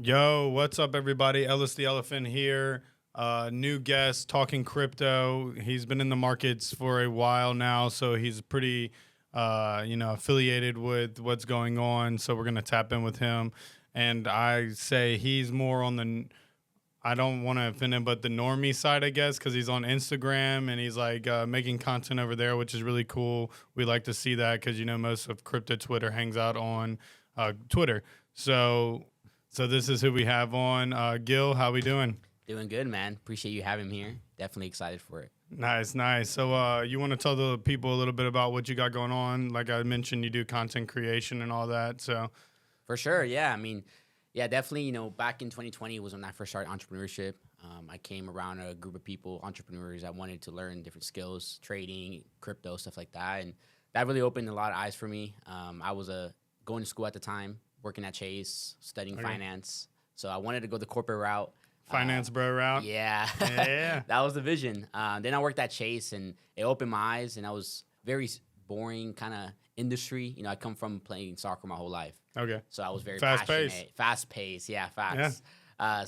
Yo, what's up, everybody? Ellis the Elephant here. New guest talking crypto. He's been in the markets for a while now, so he's pretty, affiliated with what's going on. So we're gonna tap in with him, and I say he's more on the. I don't want to offend him, but the normie side, I guess, because he's on Instagram and he's like making content over there, which is really cool. We like to see that because most of crypto Twitter hangs out on Twitter. So this is who we have on. Gil, how we doing? Doing good, man. Appreciate you having me here. Definitely excited for it. Nice, nice. So you want to tell the people a little bit about what you got going on? Like I mentioned, you do content creation and all that. So For sure, yeah. Definitely, back in 2020 was when I first started entrepreneurship. I came around a group of people, entrepreneurs that wanted to learn different skills, trading, crypto, stuff like that. And that really opened a lot of eyes for me. I was going to school at the time, working at Chase, studying finance. So I wanted to go the corporate route. finance bro route. Yeah. Yeah. That was the vision. Then I worked at Chase, and it opened my eyes, and I was very boring kind of industry. I come from playing soccer my whole life. Okay. So I was very Fast passionate. paced. Fast paced, yeah, facts.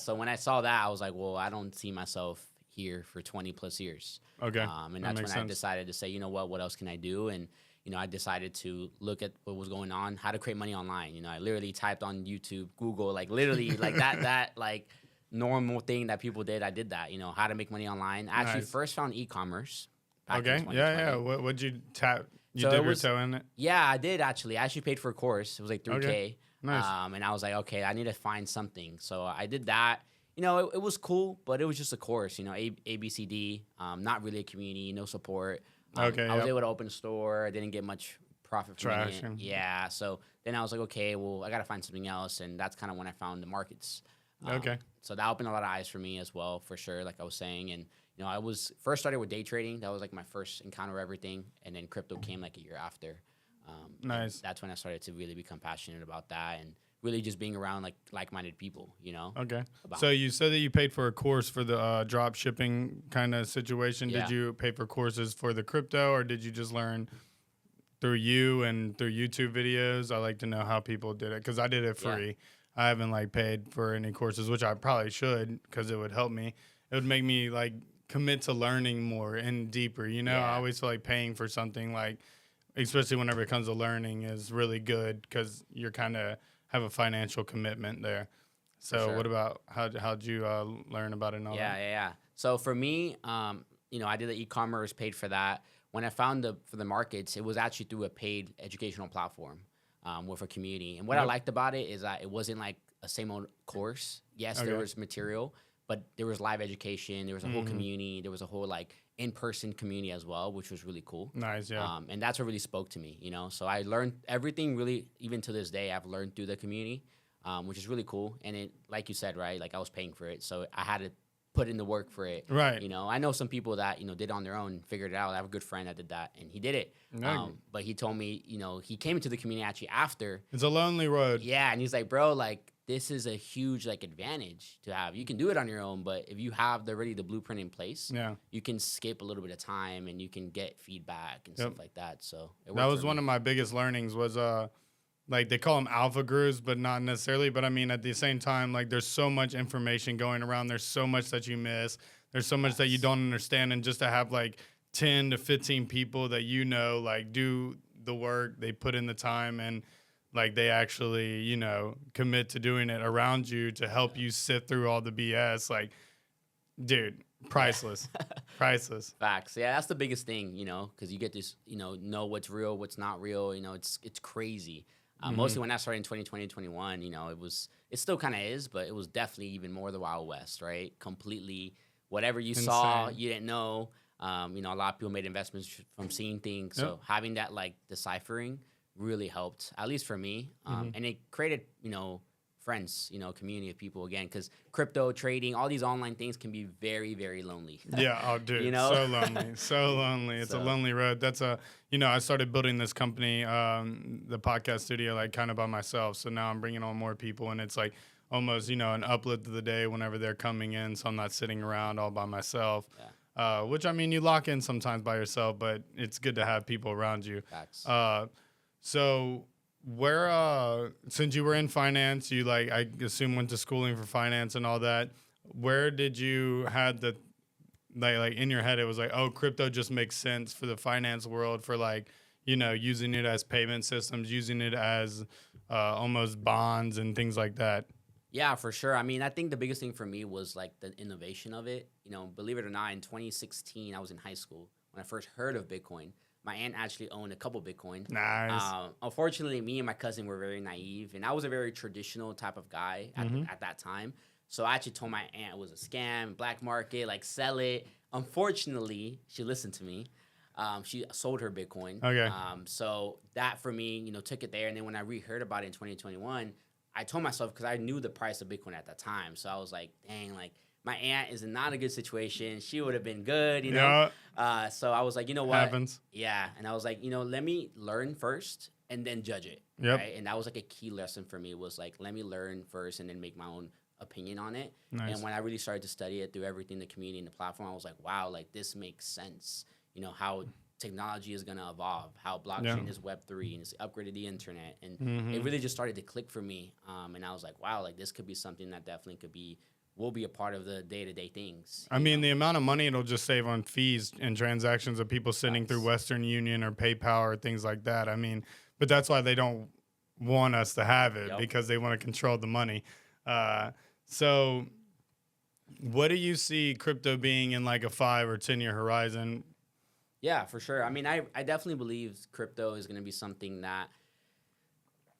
So when I saw that, I was like, well, I don't see myself here for 20 plus years. Okay. And That that's when makes I sense. decided to say, you know what else can I do? And, I decided to look at what was going on, how to create money online. I literally typed on YouTube, Google, like literally like that like normal thing that people did. I did that, how to make money online. I actually Nice. first found e-commerce back in Okay. 2020. Yeah. What'd you tap? You So dip it your was- toe in it? Yeah, I did actually. I actually paid for a course. It was like 3K. Okay. Nice. And I was like, okay, I need to find something. So I did that. It was cool, but it was just a course, A, B, C, D, not really a community, no support. Okay, I was yep. able to open a store. I didn't get much profit from it. Traction. Yeah. So then I was like, okay, well, I got to find something else. And that's kind of when I found the markets. Okay. So that opened a lot of eyes for me as well, for sure, like I was saying. And, I was first started with day trading. That was like my first encounter of everything. And then crypto came like a year after. Nice. That's when I started to really become passionate about that and really just being around like-minded people, Okay. about- So you said that you paid for a course for the drop shipping kind of situation. Yeah. Did you pay for courses for the crypto, or did you just learn through you and through YouTube videos? I like to know how people did it because I did it Yeah. free. I haven't paid for any courses, which I probably should because it would help me. It would make me commit to learning more and deeper. I Yeah. always feel like paying for something especially whenever it comes to learning is really good because you're kind of have a financial commitment there. So sure. what about how'd you learn about it and all Yeah. So for me, I did the e-commerce, paid for that. When I found for the markets, it was actually through a paid educational platform with a community. And what I Yep. liked about it is that it wasn't like a same old course. Yes, there Okay. was material, but there was live education. There was a whole community. There was a whole in-person community as well, which was really cool. Nice, yeah. And that's what really spoke to me, So I learned everything really, even to this day, I've learned through the community, which is really cool. And it, like you said, right, I was paying for it. So I had to put in the work for it. Right. I know some people that, did it on their own, figured it out. I have a good friend that did that, and he did it. Yeah. But he told me, he came into the community actually after. It's a lonely road. Yeah, and he's like, bro, this is a huge advantage to have. You can do it on your own, but if you have the blueprint in place, Yeah. you can skip a little bit of time and you can get feedback and Yep. stuff like that. So it That worked was for one me. of my biggest learnings was they call them alpha gurus, but not necessarily. But I mean, at the same time, there's so much information going around. There's so much that you miss. There's so much that you don't understand. And just to have 10 to 15 people that do the work, they put in the time, and they actually, commit to doing it around you to help you sift through all the BS. Dude, priceless. Priceless. Facts. Yeah, that's the biggest thing, because you get this, know what's real, what's not real. It's crazy. Mostly when I started in 2020, 21, it still kind of is, but it was definitely even more the Wild West, right? Completely, whatever you saw, Insane. you didn't know. A lot of people made investments from seeing things. Yep. So having that deciphering really helped, at least for me. And it created, friends, community of people again, because crypto trading, all these online things can be very, very lonely. Yeah, oh, dude, so lonely, so lonely. It's a So- lonely road. That's I started building this company, the podcast studio, kind of by myself. So now I'm bringing on more people, and it's almost, an uplift of the day whenever they're coming in. So I'm not sitting around all by myself. Yeah. Which I mean, you lock in sometimes by yourself, but it's good to have people around you. Facts. So Where since you were in finance, you like I assume went to schooling for finance and all that. Where did you had the like in your head it was like, oh, crypto just makes sense for the finance world for like, using it as payment systems, using it as almost bonds and things like that. Yeah, for sure. I mean, I think the biggest thing for me was like the innovation of it. Believe it or not, in 2016, I was in high school when I first heard of Bitcoin. My aunt actually owned a couple Bitcoin. Nice. Unfortunately, me and my cousin were very naive, and I was a very traditional type of guy at that time. So I actually told my aunt it was a scam, black market, like sell it. Unfortunately, she listened to me. She sold her Bitcoin. Okay. So that for me, took it there. And then when I reheard about it in 2021, I told myself, because I knew the price of Bitcoin at that time. So I was like, dang, like my aunt is in not a good situation. She would have been good, Yeah. So I was like, you know what? Happens. Yeah. And I was like, let me learn first and then judge it. Yep. Right? And that was like a key lesson for me was like, let me learn first and then make my own opinion on it. Nice. And when I really started to study it through everything, the community and the platform, I was like, wow, like this makes sense. How technology is going to evolve, how blockchain is Web3 and it's upgraded the internet. And it really just started to click for me. And I was like, wow, like this could be something that definitely will be a part of the day-to-day things. I mean, the amount of money it'll just save on fees and transactions of people sending through Facts. Western Union or PayPal or things like that. I mean, but that's why they don't want us to have it because they want to control the money. So what do you see crypto being in like a 5 or 10-year horizon? Yeah, for sure. I mean, I definitely believe crypto is going to be something that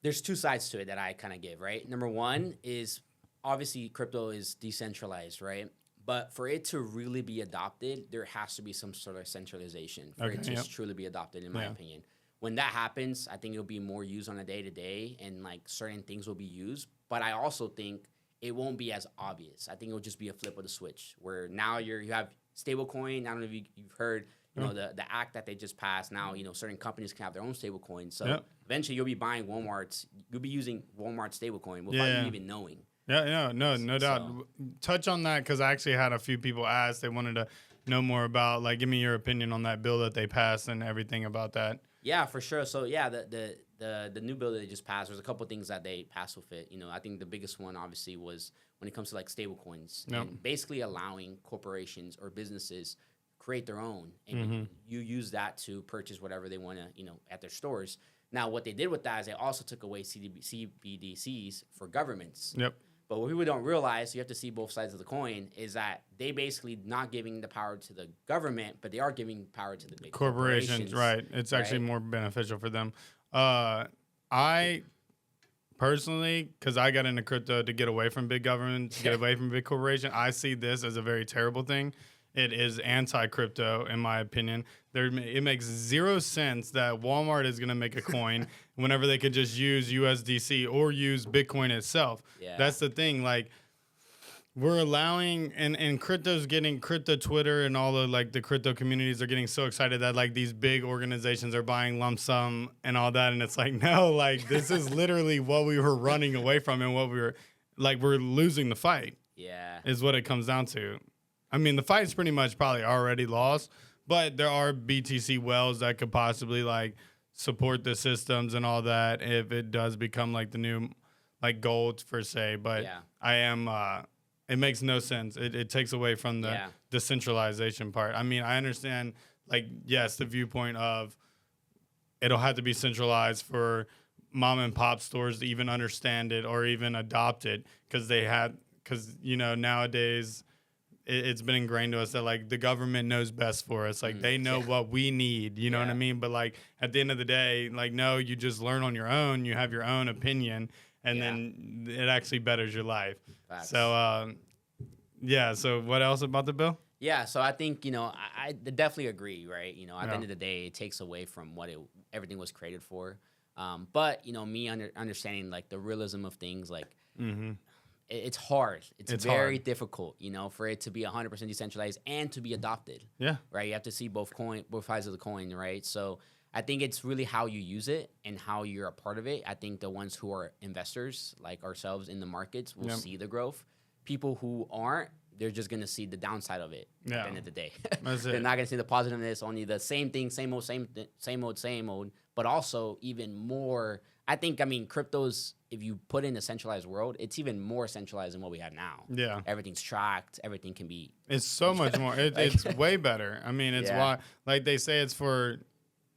there's two sides to it that I kind of give, right? Number one is obviously crypto is decentralized, right? But for it to really be adopted, there has to be some sort of centralization for it to truly be adopted, in my opinion. When that happens, I think it'll be more used on a day-to-day and like certain things will be used. But I also think it won't be as obvious. I think it'll just be a flip of the switch where now you have stablecoin. I don't know if you've heard the act that they just passed. Now, certain companies can have their own stablecoin. So eventually you'll be buying you'll be using Walmart stablecoin without you even knowing. Yeah, no doubt. So, touch on that because I actually had a few people ask. They wanted to know more about, like, give me your opinion on that bill that they passed and everything about that. Yeah, for sure. So, yeah, the new bill that they just passed, there's a couple things that they passed with it. I think the biggest one, obviously, was when it comes to, like, stable coins and basically allowing corporations or businesses create their own. And you use that to purchase whatever they want to, at their stores. Now, what they did with that is they also took away CBDCs for governments. Yep. But what people don't realize, you have to see both sides of the coin, is that they basically not giving the power to the government, but they are giving power to the big corporations. Right. It's actually more beneficial for them. I personally, because I got into crypto to get away from big government, to get away from big corporation, I see this as a very terrible thing. It is anti-crypto, in my opinion. It makes zero sense that Walmart is going to make a coin whenever they could just use USDC or use Bitcoin itself. Yeah. That's the thing. Like, we're allowing, and crypto's getting, crypto Twitter and all the crypto communities are getting so excited that, like, these big organizations are buying lump sum and all that. And it's like, no, like, this is literally what we were running away from and what we were, like, we're losing the fight. Yeah. Is what it comes down to. I mean, the fight's pretty much probably already lost, but there are BTC wells that could possibly, like, support the systems and all that if it does become, like, the new, like, gold, per se. But it makes no sense. It takes away from the decentralization part. I mean, I understand, like, yes, the viewpoint of it'll have to be centralized for mom and pop stores to even understand it or even adopt it because nowadays it's been ingrained to us that, like, the government knows best for us. Like, they know what we need, you know what I mean? But, like, at the end of the day, like, no, you just learn on your own. You have your own opinion, and then it actually betters your life. Facts. So, so what else about the bill? Yeah, so I think, I definitely agree, right? At the end of the day, it takes away from what everything was created for. But, me understanding, like, the realism of things, like, it's hard. It's very difficult, for it to be 100% decentralized and to be adopted. Yeah. Right? You have to see both sides of the coin, right? So I think it's really how you use it and how you're a part of it. I think the ones who are investors, like ourselves in the markets, will see the growth. People who aren't, they're just going to see the downside of it at the end of the day. They're not going to see the positiveness, only the same thing, same old, but also even more I think, I mean, cryptos, if you put in a centralized world, it's even more centralized than what we have now. Yeah. Everything's tracked. Everything can be. It's so much more. It's way better. I mean, it's why, like they say, it's for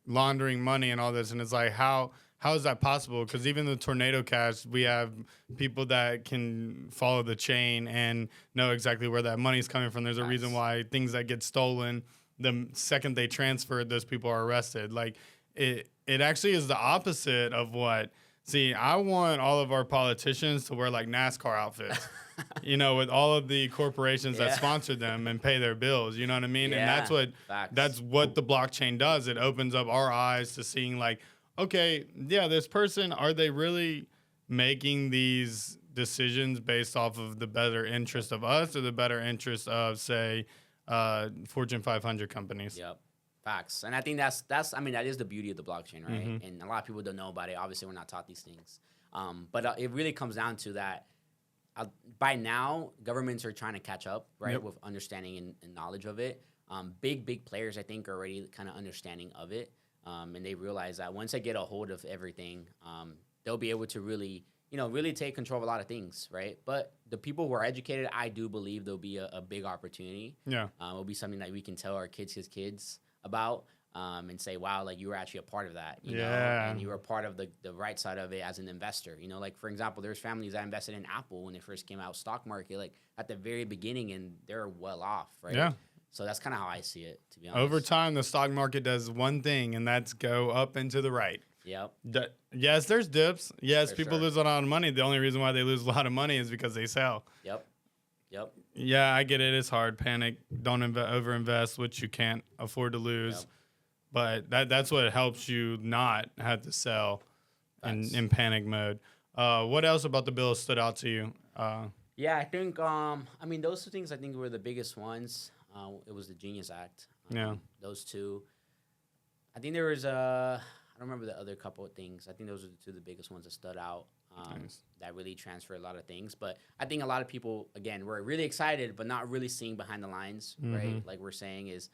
laundering money and all this, and it's like how is that possible? Because even the tornado cash, we have people that can follow the chain and know exactly where that money's coming from. There's a reason why things that get stolen, the second they transfer it, those people are arrested. Like it actually is the opposite of what. See, I want all of our politicians to wear like NASCAR outfits. You know, with all of the corporations that sponsor them and pay their bills, you know what I mean? And that's what the blockchain does. It opens up our eyes to seeing like, okay, yeah, this person, are they really making these decisions based off of the better interest of us or the better interest of, say, Fortune 500 companies? Yep. Facts. And I think that's I mean, that is the beauty of the blockchain, right? Mm-hmm. And a lot of people don't know about it. Obviously, we're not taught these things. But it really comes down to that. By now, governments are trying to catch up, right, with understanding and knowledge of it. Big players, I think, are already kind of understanding of it. And they realize that once they get a hold of everything, they'll be able to really take control of a lot of things, right? But the people who are educated, I do believe there'll be a big opportunity. Yeah. It'll be something that we can tell our kids about. And say, wow, like you were actually a part of that, you know, and you were a part of the right side of it as an investor, you know, like for example, there's families that invested in Apple when they first came out stock market, like at the very beginning, and they're well off, right? Yeah. So that's kind of how I see it, to be honest. Over time, the stock market does one thing, and that's go up and to the right. Yep. Yes, there's dips. Yes, people lose a lot of money. The only reason why they lose a lot of money is because they sell. Yep. Yeah, I get it. It's hard. Panic. Don't overinvest, which you can't afford to lose. Yep. But that's what helps you not have to sell in panic mode. What else about the bill stood out to you? Yeah, I think, I mean, those two things I think were the biggest ones. It was the Genius Act. Those two. I think there was, I don't remember the other couple of things. I think those are the two of the biggest ones that stood out. That really transfer a lot of things. But I think a lot of people, again, were really excited, but not really seeing behind the lines, right? Like we're saying is,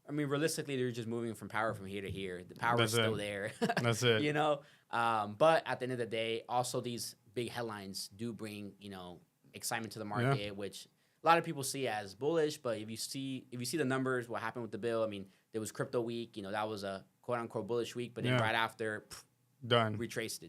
I mean, realistically, they're just moving from power from here to here. The power is still there. That's it. You know? But at the end of the day, also these big headlines do bring, you know, excitement to the market, which a lot of people see as bullish. But if you see the numbers, what happened with the bill, I mean, there was crypto week. You know, that was a quote-unquote bullish week. But then right after, done. Retraced,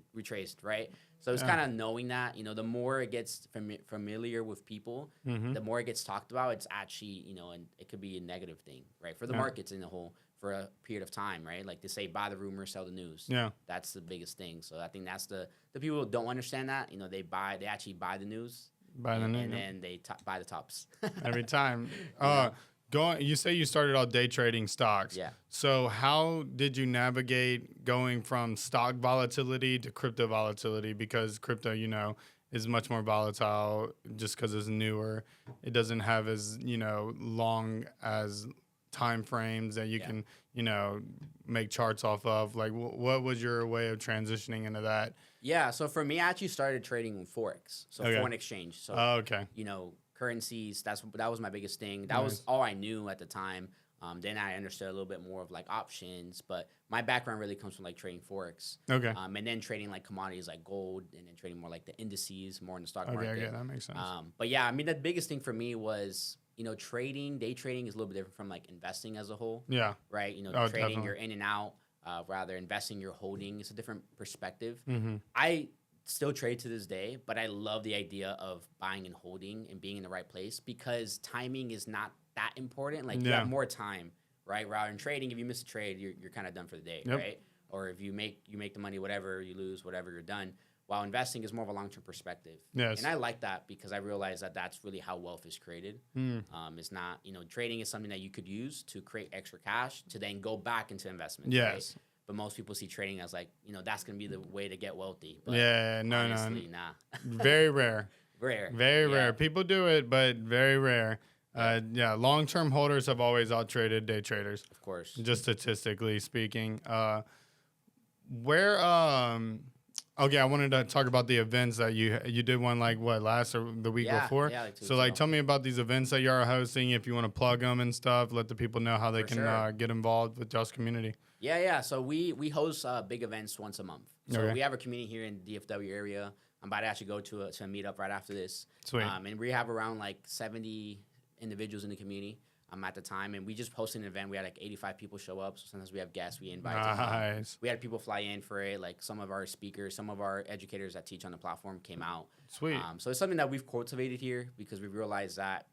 right? So it's kind of knowing that, you know, the more it gets familiar with people, the more it gets talked about, it's actually, you know, and it could be a negative thing, right? For the markets in the whole, for a period of time, right? Like they say, buy the rumor, sell the news. Yeah. That's the biggest thing. So I think that's the people who don't understand that, you know, they actually buy the news. And then they buy the tops. Every time. You say you started out day trading stocks. Yeah. So how did you navigate going from stock volatility to crypto volatility? Because crypto, you know, is much more volatile just because it's newer. It doesn't have as, you know, long as time frames that you can, you know, make charts off of. Like, what was your way of transitioning into that? Yeah. So for me, I actually started trading Forex. So foreign exchange. So, you know, currencies, that was my biggest thing. That was all I knew at the time. Then I understood a little bit more of like options, but my background really comes from like trading Forex. Okay. And then trading like commodities like gold, and then trading more like the indices, more in the stock market. Okay, that makes sense. But yeah, I mean, the biggest thing for me was, you know, day trading is a little bit different from like investing as a whole. Yeah. Right. You know, trading, definitely. You're in and out. Rather investing, you're holding. It's a different perspective. I still trade to this day, but I love the idea of buying and holding and being in the right place, because timing is not that important. Like you have more time, right? Rather than trading, if you miss a trade, you're kind of done for the day, right? Or if you make the money, whatever, you lose, whatever, you're done. While investing is more of a long-term perspective. Yes. And I like that because I realize that that's really how wealth is created. It's not, you know, trading is something that you could use to create extra cash to then go back into investment. Yes. Right? But most people see trading as like, you know, that's going to be the way to get wealthy. But honestly, nah. Very rare. Very rare. People do it, but very rare. Long-term holders have always out-traded day traders. Of course. Just statistically speaking. Where Okay, I wanted to talk about the events that you did one like what last or the week Yeah, before. yeah, like 2 So weeks like, ago. tell me about these events that you are hosting. If you want to plug them and stuff, let the people know how they For can sure. get involved with y'all's community. Yeah, yeah. So we host big events once a month. So Okay, we have a community here in the DFW area. I'm about to actually go to a meetup right after this. sweet. And we have around like 70 individuals in the community at the time. And we just hosted an event. We had like 85 people show up. So sometimes we have guests we invite to come. Nice, We had people fly in for it. Like some of our speakers, some of our educators that teach on the platform came out. sweet. So it's something that we've cultivated here because we realized that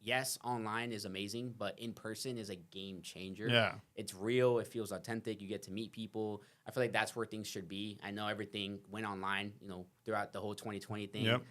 yes, online is amazing, but in person is a game changer. Yeah, It's real. It feels authentic. You get to meet people. I feel like that's where things should be. I know everything went online, throughout the whole 2020 thing. yep,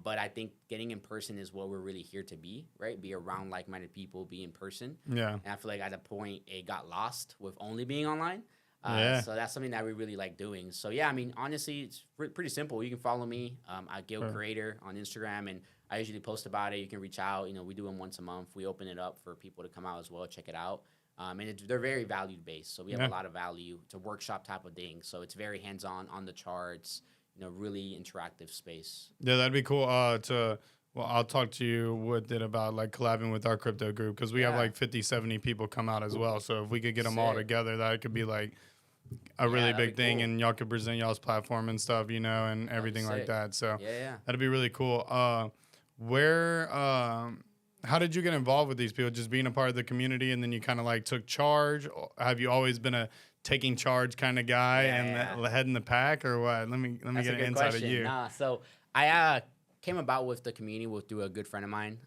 But I think getting in person is what we're really here to be, right? Be around like-minded people, be in person. yeah, And I feel like at a point it got lost with only being online. Yeah. So that's something that we really like doing. So yeah, I mean, honestly, it's pretty simple. You can follow me at Gil Sure. Creator on Instagram, and I usually post about it. You can reach out. We do them once a month. We open it up for people to come out as well, check it out. And they're very value based. So we have Yeah. a lot of value. It's a workshop type of thing. So it's very hands on the charts. Really interactive space. Yeah, that'd be cool. Well, I'll talk to you with it about like collabing with our crypto group because we have Yeah. like 50, 70 people come out as well. So if we could get them all Sick. together, that could be like a really that'd big be thing, cool. and y'all could present y'all's platform and stuff, and everything like sick. that. So Yeah, yeah. that'd be really cool. Where, how did you get involved with these people? Just being a part of the community, and then you kind of like took charge. Have you always been a taking charge kind of guy and heading the pack, or what? Let me That's get a an good insight question. of you. Nah, so I came about with the community through a good friend of mine.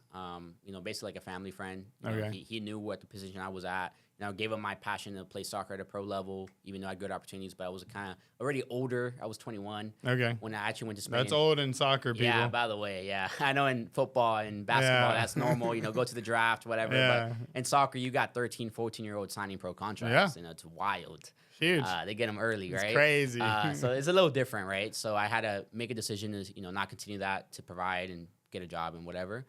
Basically like a family friend. Okay. He knew what the position I was at. Gave him my passion to play soccer at a pro level, even though I had good opportunities. But I was kind of already older. I was 21 Okay, when I actually went to Spain. that's old in soccer, people. Yeah, by the way, yeah. I know in football and basketball, Yeah. that's normal, go to the draft, whatever. Yeah. But in soccer, you got 13, 14-year-olds signing pro contracts. It's wild. Huge. They get them early, right? It's crazy. So it's a little different, right? So I had to make a decision to, not continue that, to provide and get a job and whatever.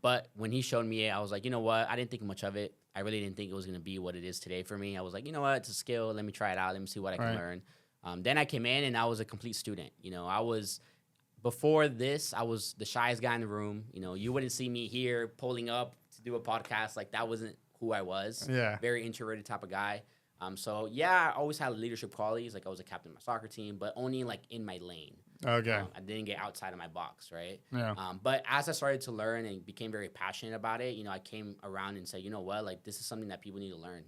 But when he showed me it, I was like, you know what? I didn't think much of it. I really didn't think it was going to be what it is today for me. I was like, you know what? It's a skill. Let me try it out. Let me see what I can Right. learn. Then I came in and I was a complete student. Before this, I was the shyest guy in the room. You wouldn't see me here pulling up to do a podcast. Like, that wasn't who I was. Yeah. Very introverted type of guy. I always had leadership qualities. Like, I was a captain of my soccer team, but only like in my lane. Okay. I didn't get outside of my box, right? Yeah. But as I started to learn and became very passionate about it, I came around and said, you know what, like, this is something that people need to learn.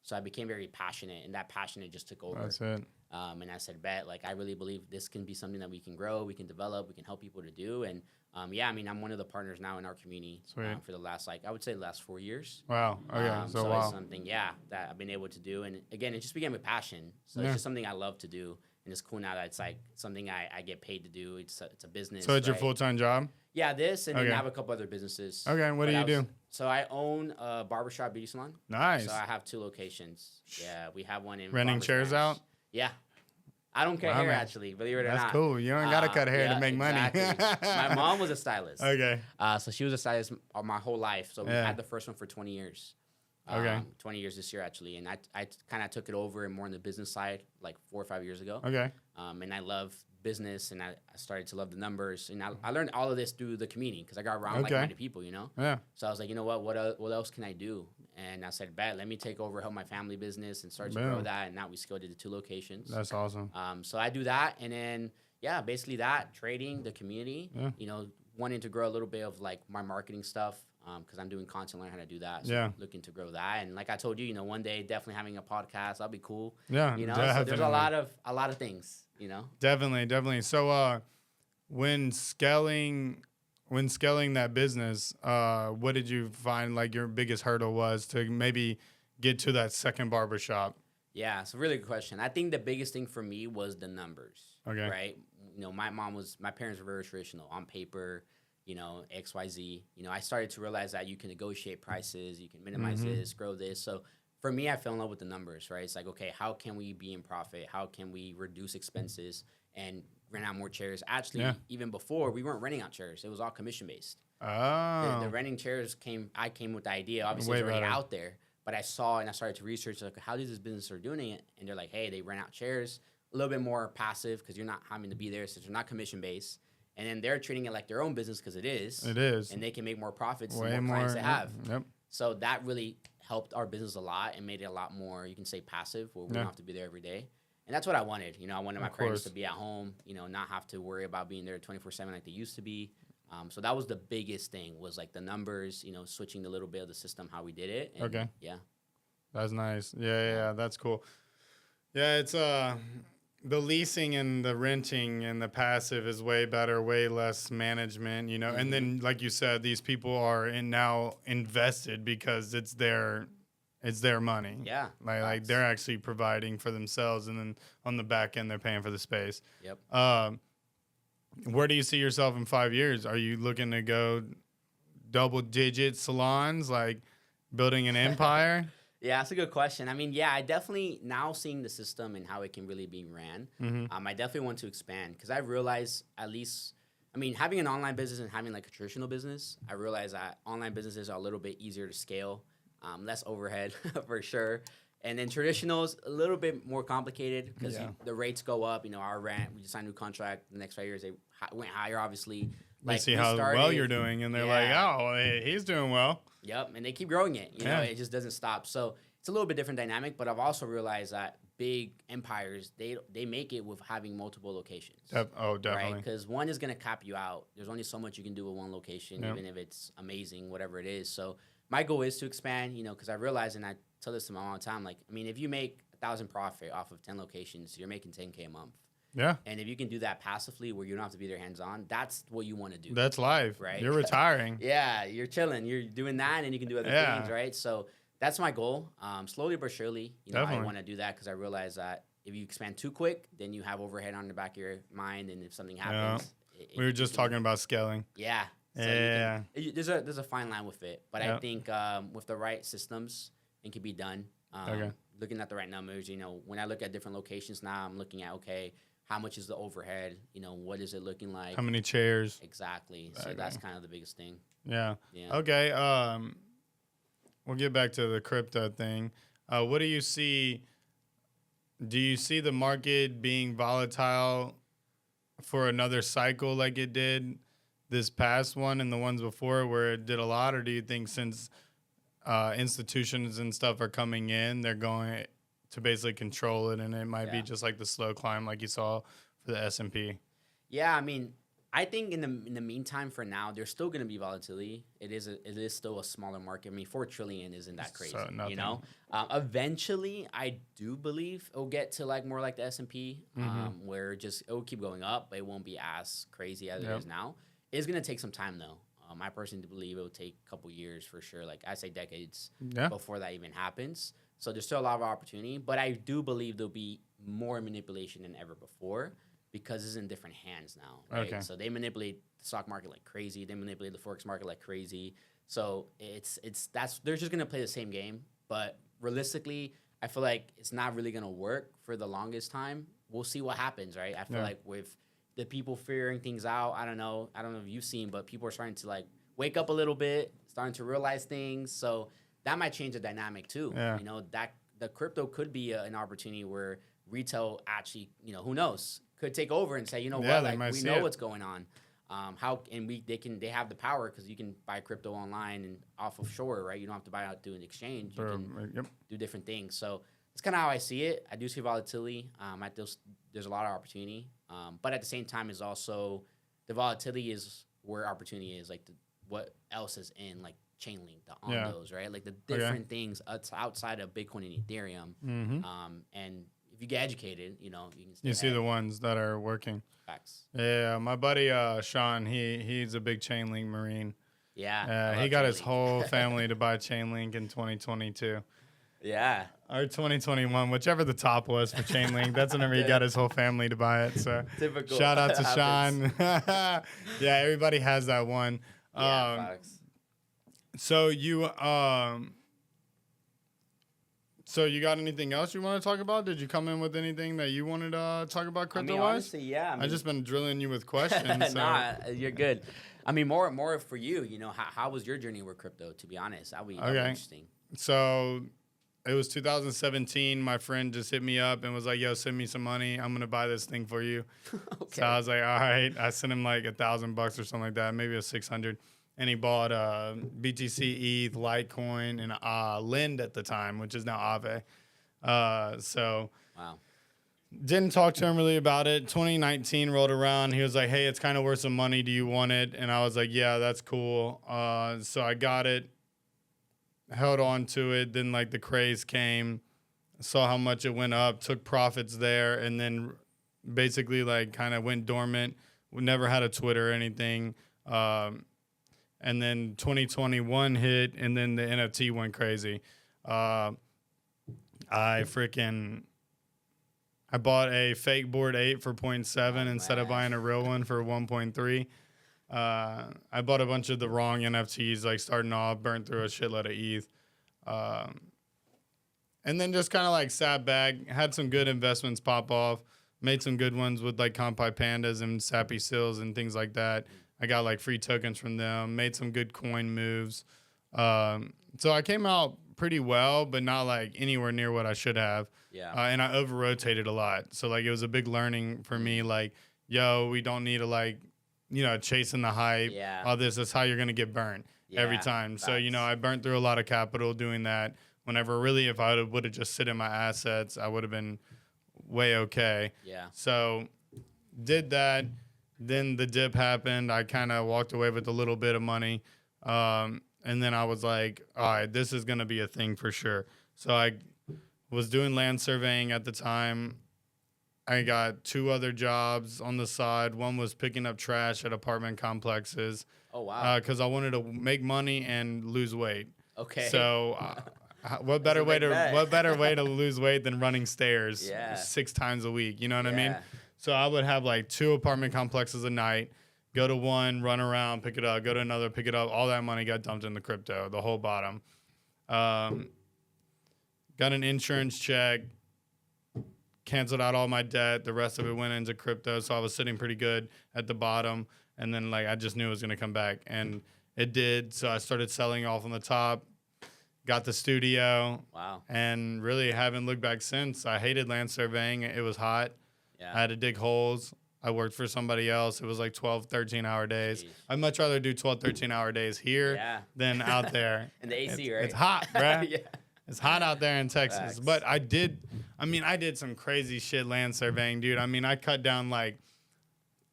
So I became very passionate, and that passionate just took over. That's it. And I said, like, I really believe this can be something that we can grow, we can develop, we can help people to do. And I'm one of the partners now in our community for the last, I would say the last 4 years. Wow. Okay. So wow. It's something, that I've been able to do. And again, it just became a passion. So Yeah. it's just something I love to do. And it's cool now that it's like something I get paid to do. It's a business. So it's your right? full-time job? Yeah, this, and then Okay. I have a couple other businesses. Okay. What do you do? So I own a barbershop beauty salon. Nice. So I have 2 locations. Yeah, we have one in Renting Farmers chairs Branch. out? Yeah. I don't cut Wow, hair, man. actually, believe it or That's not. cool. You don't gotta cut hair to make money. Exactly. My mom was a stylist. Okay. So she was a stylist my whole life. So we Yeah. had the first one for 20 years. Okay. 20 years this year, actually. And I kind of took it over and more on the business side like 4 or 5 years ago. Okay. And I love business, and I started to love the numbers. And I learned all of this through the community because I got around Okay. like-minded people, Yeah. So I was like, you know what else can I do? And I said, let me take over, help my family business, and start to grow Boom. that. And now we scaled it to 2 locations. That's awesome. So I do that, and then basically that trading, the community, wanting to grow a little bit of like my marketing stuff because I'm doing content, learning how to do that. So Yeah. looking to grow that, and like I told you, one day definitely having a podcast, that'll be cool. Yeah. So there's Definitely. a lot of things. Definitely. So when scaling that business, what did you find like your biggest hurdle was to maybe get to that second barbershop? Yeah, it's a really good question. I think the biggest thing for me was the numbers. Okay. Right. My parents were very traditional on paper, XYZ. I started to realize that you can negotiate prices, you can minimize this, grow this. So for me, I fell in love with the numbers, right? It's like, okay, how can we be in profit? How can we reduce expenses and rent out more chairs? Actually, even before, we weren't renting out chairs. It was all commission based. Oh. The renting chairs I came with the idea. Obviously, Way it's already better. out there. But I saw and I started to research, like, how does this business are doing it? And they're like, hey, they rent out chairs. a little bit more passive because you're not having to be there, since you're not commission based. And then they're treating it like their own business because it is. It is. And they can make more profits Way the more clients they have. Yep. So that really helped our business a lot and made it a lot more, you can say, passive, where we don't have to be there every day. And that's what I wanted. You know, I wanted my parents to be at home, you know, not have to worry about being there 24/7 like they used to be. So that was the biggest thing, was like the numbers, you know, switching a little bit of the system, how we did it. And Okay. Yeah. That's nice. Yeah, that's cool. Yeah, it's the leasing and the renting and the passive is way better, way less management, you know. Mm-hmm. And then, like you said, these people are now invested because it's their money. Yeah. Like they're actually providing for themselves, and then on the back end they're paying for the space. Yep. Where do you see yourself in 5 years? Are you looking to go double-digit salons, like building an empire? Yeah, that's a good question. I mean, yeah, I definitely, now seeing the system and how it can really be ran, I definitely want to expand, because I realize, at least, I mean, having an online business and having like a traditional business, I realize that online businesses are a little bit easier to scale, less overhead for sure. And then traditional is a little bit more complicated because the rates go up. You know, our rent, we just signed a new contract. The next 5 years, they went higher, obviously. They see how well you're doing, and they're like, oh, hey, he's doing well. Yep, and they keep growing it. You know, it just doesn't stop. So it's a little bit different dynamic, but I've also realized that big empires, they make it with having multiple locations. Definitely. Right? Because one is going to cap you out. There's only so much you can do with one location, even if it's amazing, whatever it is. So my goal is to expand, you know, because I realize, and I tell this to my mom all the time, like, I mean, if you make 1,000 profit off of 10 locations, you're making 10K a month. Yeah. And if you can do that passively where you don't have to be there hands-on, that's what you want to do. That's life. Right? You're retiring. Yeah, you're chilling. You're doing that, and you can do other things, right? So that's my goal. Slowly but surely, you know, I want to do that, because I realize that if you expand too quick, then you have overhead on the back of your mind, and if something happens... We were just talking about scaling. Yeah. So there's a fine line with it. But I think with the right systems, it can be done. Looking at the right numbers, you know, when I look at different locations now, I'm looking at, okay, how much is the overhead? You know, what is it looking like? How many chairs? Exactly. So that's kind of the biggest thing. Yeah. Okay. We'll get back to the crypto thing. What do you see? Do you see the market being volatile for another cycle like it did this past one and the ones before, where it did a lot? Or do you think since institutions and stuff are coming in, they're going to basically control it, and it might be just like the slow climb like you saw for the S&P? Yeah, I mean, I think in the meantime, for now, there's still going to be volatility. It is still a smaller market. I mean, 4 trillion isn't that crazy, you know. Eventually, I do believe it'll get to like more like the S&P, where just it will keep going up, but it won't be as crazy as it is now. It's going to take some time though. I personally believe it will take a couple years for sure. Like I say, decades before that even happens. So there's still a lot of opportunity, but I do believe there'll be more manipulation than ever before, because it's in different hands now. Right? So they manipulate the stock market like crazy. They manipulate the forex market like crazy. So they're just gonna play the same game. But realistically, I feel like it's not really gonna work for the longest time. We'll see what happens, right? I feel like with the people figuring things out, I don't know if you've seen, but people are starting to like wake up a little bit, starting to realize things. So that might change the dynamic too. You know, that the crypto could be an opportunity where retail actually, you know, who knows, could take over and say, you know what, like we know what's going on. They have the power, because you can buy crypto online and off of shore, right? You don't have to buy out through an exchange. You can do different things. So it's kind of how I see it. I do see volatility. There's a lot of opportunity, but at the same time, is also the volatility is where opportunity is. Like what else is in like Chainlink, the Ondos, right? Like the different things outside of Bitcoin and Ethereum. And if you get educated, you know, you see the ones that are working. Facts. Yeah, my buddy Sean, he's a big Chainlink Marine. Yeah. He got his whole family to buy Chainlink in 2022. Yeah. Or 2021, whichever the top was for Chainlink. That's whenever he got his whole family to buy it. So typical. Shout out to Sean. Yeah, everybody has that one. Facts. So you got anything else you want to talk about? Did you come in with anything that you wanted to talk about crypto-wise? I mean, honestly, yeah. I've just been drilling you with questions. So. Nah, you're good. I mean, more for you. You know, how was your journey with crypto? To be honest, that would be interesting. So it was 2017. My friend just hit me up and was like, "Yo, send me some money. I'm gonna buy this thing for you." Okay. So I was like, "All right." I sent him like $1,000 or something like that, maybe a 600. And he bought BTC, ETH, Litecoin, and Lind at the time, which is now Aave. So Wow. didn't talk to him really about it. 2019 rolled around. He was like, "Hey, it's kind of worth some money. Do you want it?" And I was like, "Yeah, that's cool." So I got it, held on to it. Then like the craze came, saw how much it went up, took profits there, and then basically like kind of went dormant. We never had a Twitter or anything. And then 2021 hit, and then the NFT went crazy. I bought a fake Bored Ape for 0.7 instead of buying a real one for 1.3. I bought a bunch of the wrong NFTs, like starting off, burnt through a shitload of ETH. And then just kind of like sat back, had some good investments pop off, made some good ones with like Compi Pandas and Sappy Sills and things like that. I got like free tokens from them, made some good coin moves. So I came out pretty well, but not like anywhere near what I should have. Yeah. And I over rotated a lot. So like it was a big learning for me. Like, yo, we don't need to like, chasing the hype. Yeah. All this is how you're going to get burned every time. Facts. So, I burnt through a lot of capital doing that. Whenever really, if I would have just sit in my assets, I would have been way okay. Yeah. So did that. Then the dip happened. I kind of walked away with a little bit of money. And then I was like, all right, this is going to be a thing for sure. So I was doing land surveying at the time. I got 2 other jobs on the side. One was picking up trash at apartment complexes. Oh, wow. Because I wanted to make money and lose weight. Okay. So what better way to lose weight than running stairs 6 times a week? You know what I mean? So I would have like 2 apartment complexes a night, go to one, run around, pick it up, go to another, pick it up. All that money got dumped into crypto, the whole bottom. Got an insurance check, canceled out all my debt. The rest of it went into crypto. So I was sitting pretty good at the bottom. And then like I just knew it was going to come back. And it did. So I started selling off on the top, got the studio. Wow. And really haven't looked back since. I hated land surveying. It was hot. Yeah. I had to dig holes. I worked for somebody else. It was like 12, 13-hour days. Jeez. I'd much rather do 12, 13-hour days here than out there. In the AC, right? It's hot, bruh. It's hot out there in Texas. Facts. But I did some crazy shit land surveying, dude. I mean, I cut down like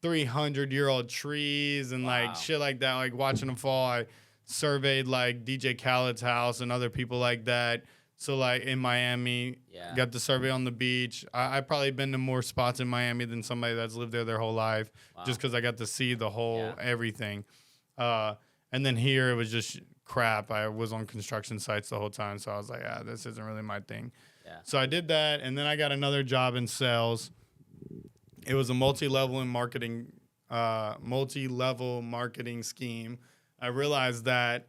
300-year-old trees and like shit like that, like watching them fall. I surveyed like DJ Khaled's house and other people like that. So, like, in Miami, got to survey on the beach. I've probably been to more spots in Miami than somebody that's lived there their whole life just because I got to see the whole everything. And then here, it was just crap. I was on construction sites the whole time, so I was like, this isn't really my thing. Yeah. So I did that, and then I got another job in sales. It was a multi-level marketing scheme. I realized that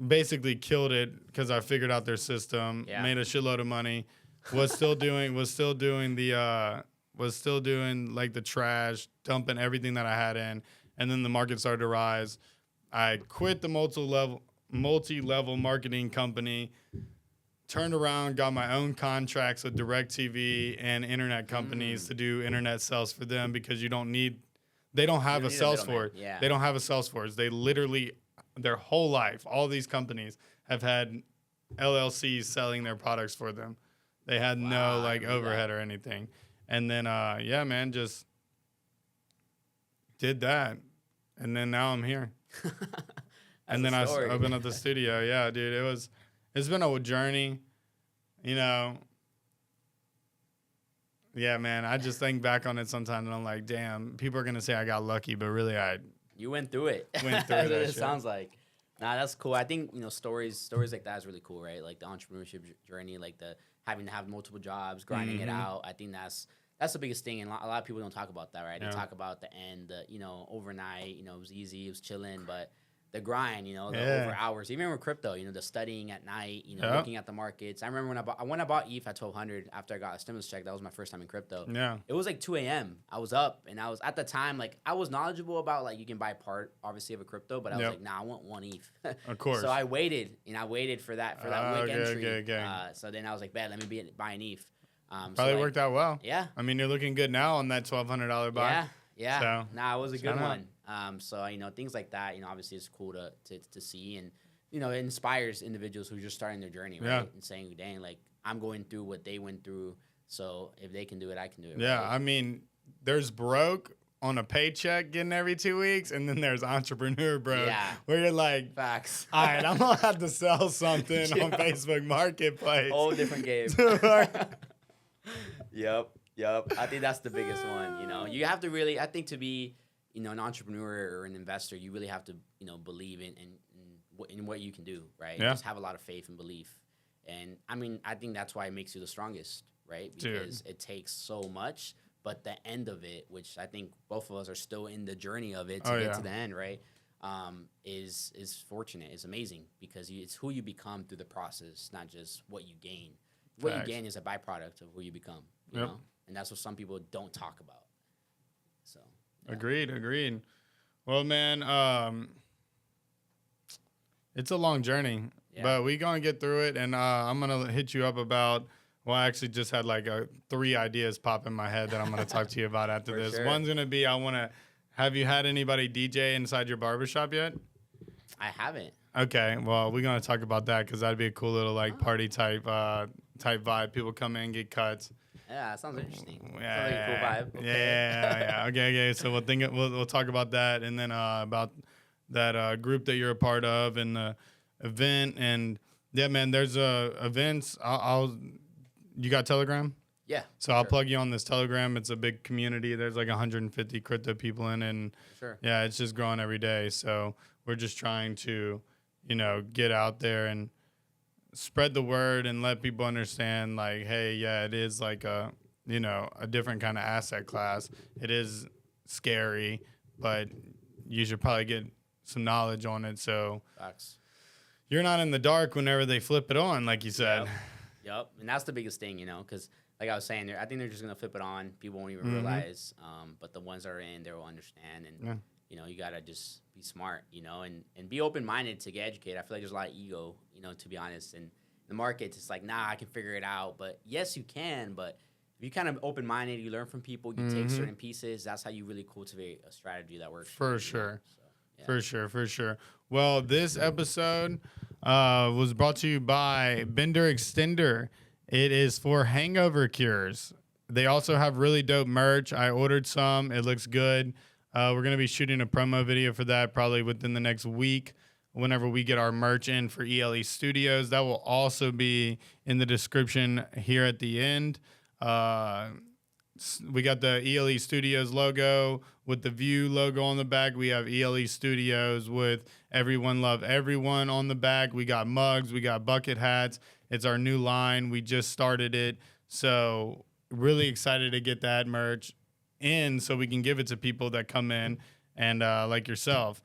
basically killed it because I figured out their system, made a shitload of money, was still doing like the trash, dumping everything that I had in, and then the market started to rise. I quit the multi-level marketing company, turned around, got my own contracts with DirecTV and internet companies to do internet sales for them because they don't have a sales force. Yeah. They don't have a sales force. They literally their whole life, all these companies have had LLCs selling their products for them. They had no like overhead or anything. And then, just did that. And then now I'm here. And then I opened up the studio. Yeah, dude, it's been a journey, Yeah, man, I just think back on it sometimes and I'm like, damn, people are going to say I got lucky, but really you went through it. That's what it sounds like. Nah, that's cool. I think, stories like that is really cool, right? Like the entrepreneurship journey, like the having to have multiple jobs, grinding it out. I think that's the biggest thing. And a lot of people don't talk about that, right? They talk about the end, overnight, it was easy, it was chilling. But the grind, you know, the over hours, even with crypto, you know, the studying at night, you know, looking at the markets. I remember when I bought ETH at 1,200 after I got a stimulus check. That was my first time in crypto. Yeah. It was like 2 a.m. I was up, and I was at the time, like, I was knowledgeable about, like, you can buy part, obviously, of a crypto, but I was like, nah, I want 1 ETH. Of course. So I waited, and I waited for that wick entry. Okay. So then I was like, bet, let me buy an ETH. Probably worked out well. Yeah. I mean, you're looking good now on that $1,200 buy. Yeah. So, nah, it was a good one. So, you know, things like that, you know, obviously it's cool to see, and, you know, it inspires individuals who are just starting their journey, right? Yeah. And saying, dang, like, I'm going through what they went through, so if they can do it, I can do it. Yeah, right? I mean, there's broke on a paycheck getting every 2 weeks, and then there's entrepreneur broke, where you're like, facts. All right, I'm going to have to sell something on Facebook Marketplace. Whole different game. Yep. I think that's the biggest one, you know. You have to really, I think, to be, you know, an entrepreneur or an investor, you really have to, you know, believe in what you can do, right? Yeah. Just have a lot of faith and belief. And, I mean, I think that's why it makes you the strongest, right? Because it takes so much, but the end of it, which I think both of us are still in the journey of it to get to the end, right, is fortunate. It's amazing because it's who you become through the process, not just what you gain. What you gain is a byproduct of who you become, you know? And that's what some people don't talk about. So Agreed. Well, man, it's a long journey, but we're going to get through it, and I'm going to hit you up about, well, I actually just had like 3 ideas pop in my head that I'm going to talk to you about after this. Sure. One's going to be, have you had anybody DJ inside your barbershop yet? I haven't. Okay, well, we're going to talk about that because that'd be a cool little like party type vibe. People come in, get cuts. Yeah, that sounds interesting. Yeah, sounds like a cool vibe. Okay. Yeah. Okay. So we'll talk about that, and then about that group that you're a part of and the event, and yeah, man. There's events. You got Telegram? Yeah. So I'll plug you on this Telegram. It's a big community. There's like 150 crypto people in, and yeah, it's just growing every day. So we're just trying to, you know, get out there and spread the word and let people understand, like, hey, yeah, it is like a different kind of asset class. It is scary, but you should probably get some knowledge on it. So you're not in the dark whenever they flip it on, like you said. Yep. And that's the biggest thing, you know, because like I was saying, I think they're just going to flip it on. People won't even realize. But the ones that are in, they will understand. And, you know, you got to just be smart, you know, and be open-minded to get educated. I feel like there's a lot of ego, you know, to be honest. And the market, it's like, nah, I can figure it out. But yes, you can. But if you kind of open-minded, you learn from people, you take certain pieces, that's how you really cultivate a strategy that works. For sure. For sure. Well, this episode was brought to you by Bender Extender. It is for hangover cures. They also have really dope merch. I ordered some. It looks good. We're going to be shooting a promo video for that probably within the next week whenever we get our merch in for ELE Studios. That will also be in the description here at the end. We got the ELE Studios logo with the View logo on the back. We have ELE Studios with Everyone Love Everyone on the back. We got mugs. We got bucket hats. It's our new line. We just started it. So really excited to get that merch in so we can give it to people that come in and like yourself.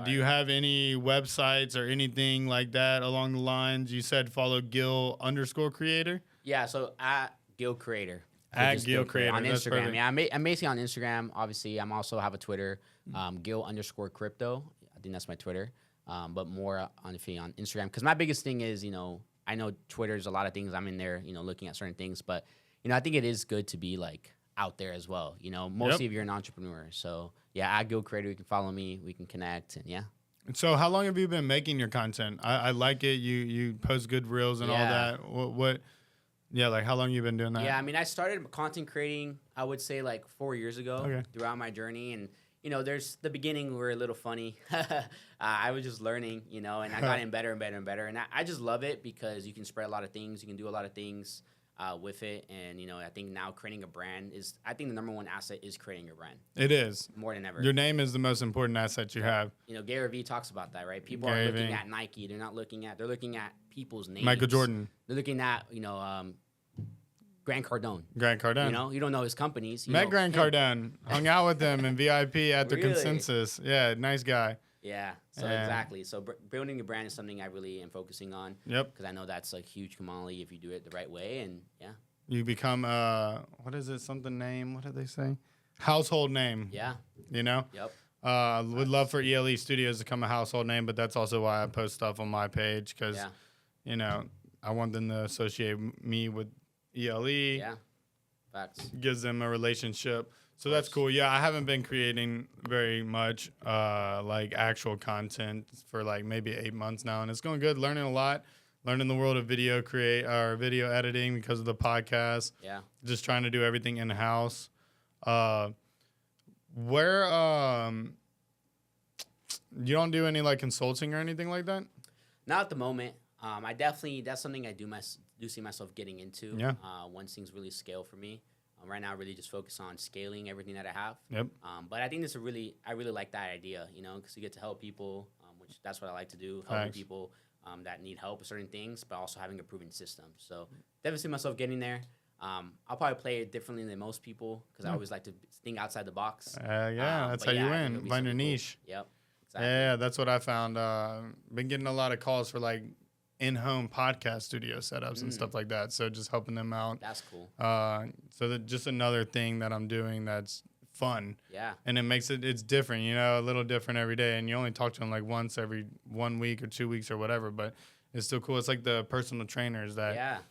Do you have any websites or anything like that along the lines? You said follow Gil_Creator? Yeah, so at Gil Creator. At Gil Creator. On Instagram. Yeah, I'm basically on Instagram. Obviously, I'm also have a Twitter, Gil_Crypto. I think that's my Twitter. But more on Instagram. Because my biggest thing is, you know, I know Twitter's a lot of things. I'm in there, you know, looking at certain things. But, you know, I think it is good to be, like, out there as well. You know, mostly if you're an entrepreneur. So, yeah, at Gil Creator, you can follow me. We can connect. And, yeah. So how long have you been making your content? I like it. You post good reels and all that. What? Yeah, like how long you been doing that? Yeah, I mean, I started content creating, I would say, like 4 years ago throughout my journey. And, you know, there's the beginning were a little funny. I was just learning, you know, and I got in better and better and better. And I just love it because you can spread a lot of things. You can do a lot of things with it. And, you know, I think now creating a brand is, I think the number one asset is creating your brand. It is. More than ever. Your name is the most important asset you have. You know, Gary Vee talks about that, right? People are looking at Nike. They're looking at people's names. Michael Jordan. They're looking at, you know, Grant Cardone. You know, you don't know his companies. Met Grant Cardone. Hung out with him in VIP at the Consensus. Yeah, nice guy. Yeah. So And- exactly. So building a brand is something I really am focusing on. Yep. Because I know that's a huge commodity if you do it the right way. And yeah. You become what is it? Something name? What did they say? Household name. Yeah. You know. Yep. Would love for ELE Studios to become a household name, but that's also why I post stuff on my page because, Yeah. you know, I want them to associate me with ELE. Yeah. Facts. Gives them a relationship. So that's cool. Yeah, I haven't been creating very much like actual content for like maybe 8 months now, and it's going good. Learning a lot, learning the world of video editing because of the podcast. Yeah. Just trying to do everything in house. Where you don't do any like consulting or anything like that? Not at the moment. I definitely, that's something I do see myself getting into. Yeah. Once things really scale for me. Right now, I really just focus on scaling everything that I have. Yep. But I think I really like that idea, you know, because you get to help people, which that's what I like to do, helping Thanks. people that need help with certain things, but also having a proven system. So definitely see myself getting there. I'll probably play it differently than most people because I always like to think outside the box. Yeah, that's how but you yeah, I think win. it'll be Find your something cool. niche. Yep. Exactly. Yeah, that's what I found. Been getting a lot of calls for like in-home podcast studio setups and stuff like that. So just helping them out. That's cool. So that just another thing that I'm doing that's fun. Yeah. And it makes it's different, you know, a little different every day. And you only talk to them like once every 1 week or 2 weeks or whatever, but it's still cool. It's like the personal trainers that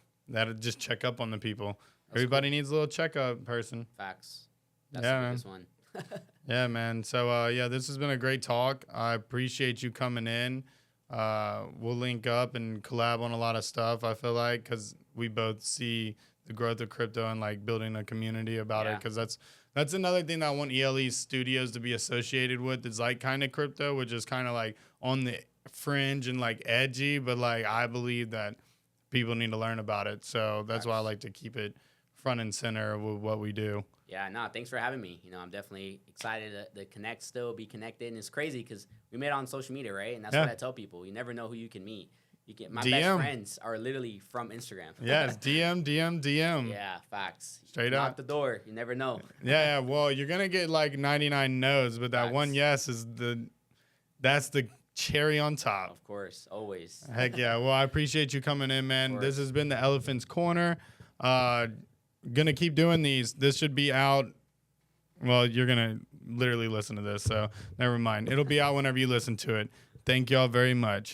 just check up on the people. Everybody needs a little checkup person. Facts. That's Yeah, the biggest one. Yeah, man. So, this has been a great talk. I appreciate you coming in. We'll link up and collab on a lot of stuff, I feel like, because we both see the growth of crypto and, like, building a community about it. Because that's another thing that I want ELE Studios to be associated with is, like, kind of crypto, which is kind of, like, on the fringe and, like, edgy. But, like, I believe that people need to learn about it. So that's why I like to keep it front and center with what we do. Yeah, no, thanks for having me. You know, I'm definitely excited to connect still, be connected. And it's crazy because we met on social media, right? And that's what I tell people. You never know who you can meet. My DM. best friends are literally from Instagram. Yeah, it's DM. Yeah, facts. Straight Knock up. the door. You never know. Yeah, well, you're going to get like 99 no's, but that one yes is that's the cherry on top. Of course, always. Heck yeah. Well, I appreciate you coming in, man. This has been the Elephant's Corner. Gonna keep doing these. This should be out. Well, you're gonna literally listen to this, so never mind. It'll be out whenever you listen to it. Thank y'all very much.